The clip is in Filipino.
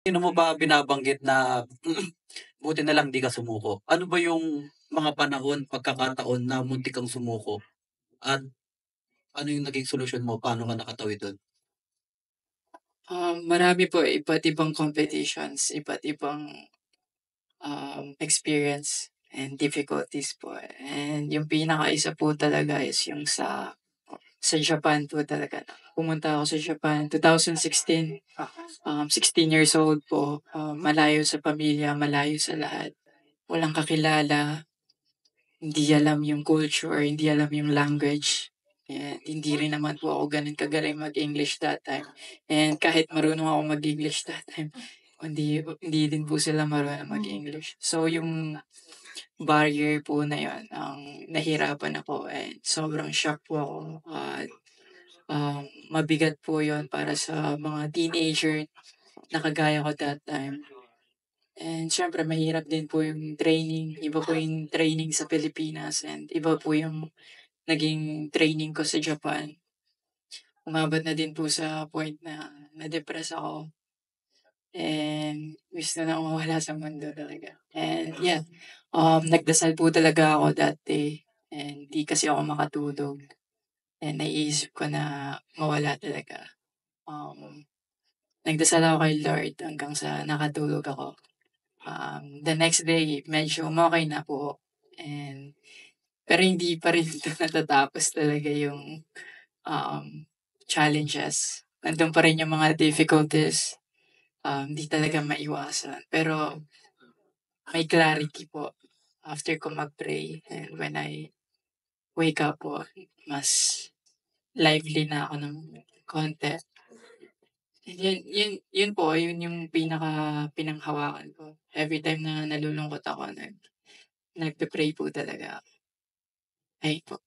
Paano mo ba binabanggit na buti na lang 'di ka sumuko? Ano ba yung mga panahon, pagkakataon na muntik kang sumuko at ano yung naging solusyon mo, paano ka nakatawid dun? Marami po, iba't ibang competitions, iba't ibang, experience and difficulties po. And yung pinakaisa po talaga is yung sa Japan po talaga. Pumunta ako sa Japan 2016, 16 years old po, malayo sa pamilya, malayo sa lahat, walang kakilala, hindi alam yung culture, hindi alam yung language, and hindi rin naman po ako gano'n kagaling mag-English that time. And kahit marunong ako mag-English that time, hindi din po sila marunong mag-English. So yung barrier po na yun, ang nahirapan ako and sobrang shock po ako at, mabigat po yun para sa mga teenager na kagaya ko that time. And siyempre mahirap din po yung training, iba po yung training sa Pilipinas and iba po yung naging training ko sa Japan. Umabot na din po sa point na na-depress ako and gusto na akong mawala sa mundo talaga. And yeah, nagdasal po talaga ako that day and di kasi ako makatulog and naiisip ko na mawala talaga. Nagdasal ako kay Lord hanggang sa nakatulog ako. The next day medyo umokey na po and pero hindi pa rin dun natatapos talaga yung, um, challenges. Nandun pa rin yung mga difficulties, di talaga maiwasan. Pero may clarity po after ko mag-pray and when I wake up po, mas lively na ako ng konti. And yun po, yun yung pinanghawakan ko. Everytime na nalulungkot ako nagpe-pray po talaga ako. Ayun po.